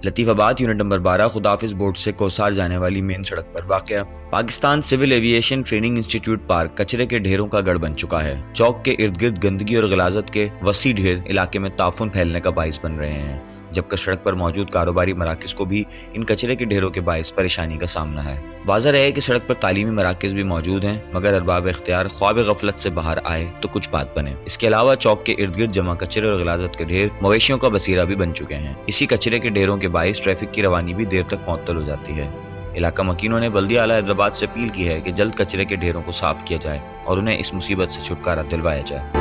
Latifabad unit number 12 खुदाफिज board से कोसार जाने वाली मेन सड़क पर वाक़या Pakistan civil aviation training institute park कचरे के ढेरों का गढ़ बन चुका है। चौक के इर्द गिर्द गंदगी और गलाजत के वसी ढेर इलाके में ताफुन फैलने का बाइस बन रहे हैं, जबकि सड़क पर मौजूद कारोबारी मराकज़ को भी इन कचरे के ढेरों के बाइस परेशानी का सामना है। वाज़ह है कि सड़क पर तालीमी मराकज़ भी मौजूद हैं, मगर अरबाब इख्तियार ख्वाब गफलत से बाहर आए तो कुछ बात बने। इसके अलावा चौक के इर्द गिर्द जमा कचरे और गलाजत के ढेर मवेशियों का बसीरा भी बन चुके हैं। इसी कचरे के ढेरों के बाइस ट्रैफिक की रवानी भी देर तक मुअत्तल हो जाती है। इलाका मकीनों ने बल्दिया आला हैदराबाद से अपील की है कि जल्द कचरे के ढेरों को साफ किया जाए और उन्हें इस मुसीबत से छुटकारा दिलवाया जाए।